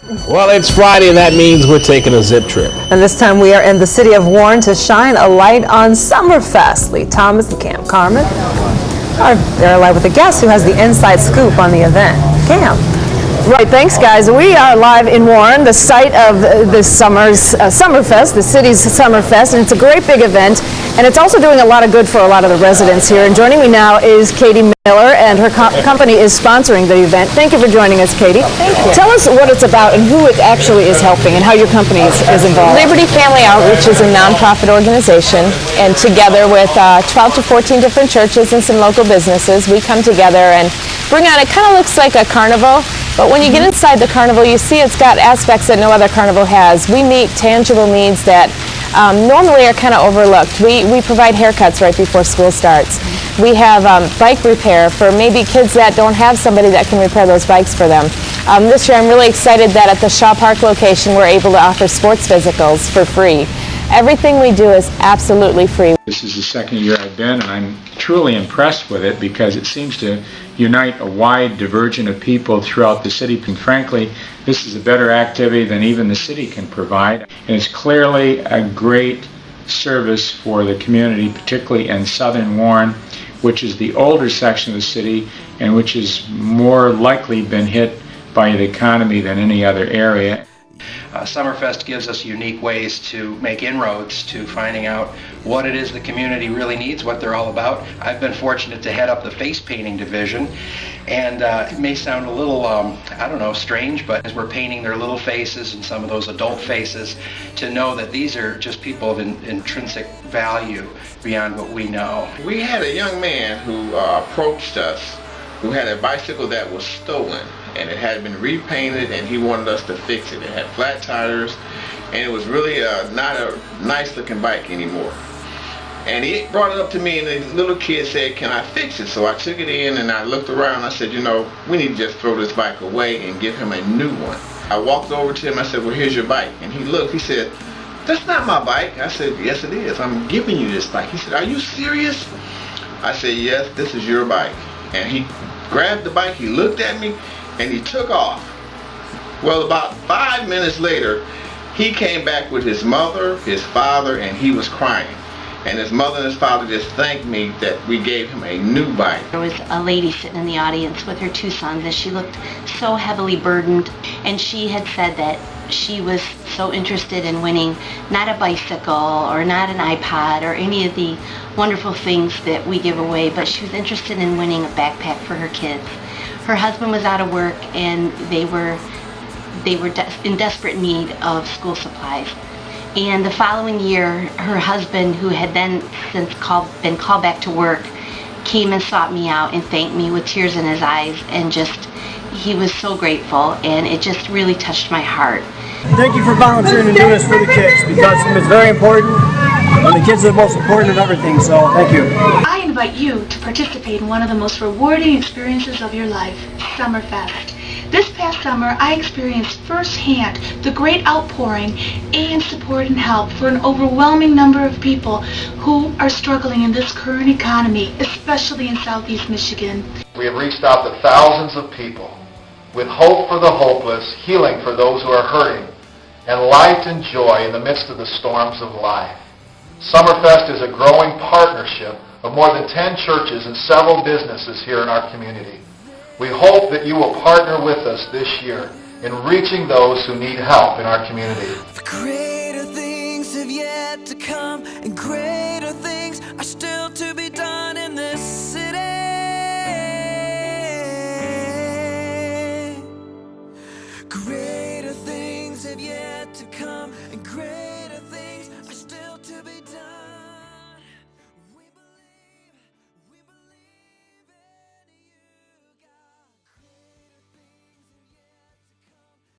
Well, it's Friday, and that means we're taking a zip trip. And this time we are in the city of Warren to shine a light on Summerfest. Lee Thomas and Cam Carmen are there live with a guest who has the inside scoop on the event. Cam. Right, thanks guys. We are live in Warren, the site of this summer's Summerfest, the city's Summerfest, and it's a great big event, and it's also doing a lot of good for a lot of the residents here. And joining me now is Katie Miller, and her company is sponsoring the event. Thank you for joining us, Katie. Thank you. Tell us what it's about and who it actually is helping and how your company is involved. Liberty Family Outreach is a nonprofit organization, and together with 12 to 14 different churches and some local businesses, we come together and bring on, it kind of looks like a carnival, but when you get inside the carnival, you see it's got aspects that no other carnival has. We meet tangible needs that normally are kind of overlooked. We provide haircuts right before school starts. We have bike repair for maybe kids that don't have somebody that can repair those bikes for them. This year I'm really excited that at the Shaw Park location we're able to offer sports physicals for free. Everything we do is absolutely free. This is the second year I've been, and I'm truly impressed with it because it seems to unite a wide divergence of people throughout the city. And frankly, this is a better activity than even the city can provide. And it's clearly a great service for the community, particularly in southern Warren, which is the older section of the city and which has more likely been hit by the economy than any other area. Summerfest gives us unique ways to make inroads to finding out what it is the community really needs, what they're all about. I've been fortunate to head up the face painting division, and it may sound a little, I don't know, strange, but as we're painting their little faces and some of those adult faces, to know that these are just people of intrinsic value beyond what we know. We had a young man who approached us who had a bicycle that was stolen, and it had been repainted, and he wanted us to fix it. It had flat tires, and it was really not a nice looking bike anymore. And he brought it up to me, and the little kid said, "Can I fix it?" So I took it in, and I looked around, and I said, you know, we need to just throw this bike away and give him a new one. I walked over to him, I said, well, here's your bike. And he looked, he said, "That's not my bike." I said, "Yes it is, I'm giving you this bike." He said, "Are you serious?" I said, "Yes, this is your bike." And he grabbed the bike, he looked at me, and he took off. Well, about 5 minutes later, he came back with his mother, his father, and he was crying. And his mother and his father just thanked me that we gave him a new bike. There was a lady sitting in the audience with her two sons, and she looked so heavily burdened, and she had said that she was so interested in winning not a bicycle or not an iPod or any of the wonderful things that we give away, but she was interested in winning a backpack for her kids. Her husband was out of work, and they were in desperate need of school supplies. And the following year, her husband, who had then since been called back to work, came and sought me out and thanked me with tears in his eyes, and he was so grateful, and it just really touched my heart. Thank you for volunteering and doing this for the kids, because it's very important, and the kids are the most important of everything, so thank you. I invite you to participate in one of the most rewarding experiences of your life, Summerfest. This past summer, I experienced firsthand the great outpouring and support and help for an overwhelming number of people who are struggling in this current economy, especially in Southeast Michigan. We have reached out to thousands of people with hope for the hopeless, healing for those who are hurting, and light and joy in the midst of the storms of life. Summerfest is a growing partnership of more than 10 churches and several businesses here in our community. We hope that you will partner with us this year in reaching those who need help in our community. The greater things have yet to come, and greater things are still to be done in this city. Greater things have yet to come, and greater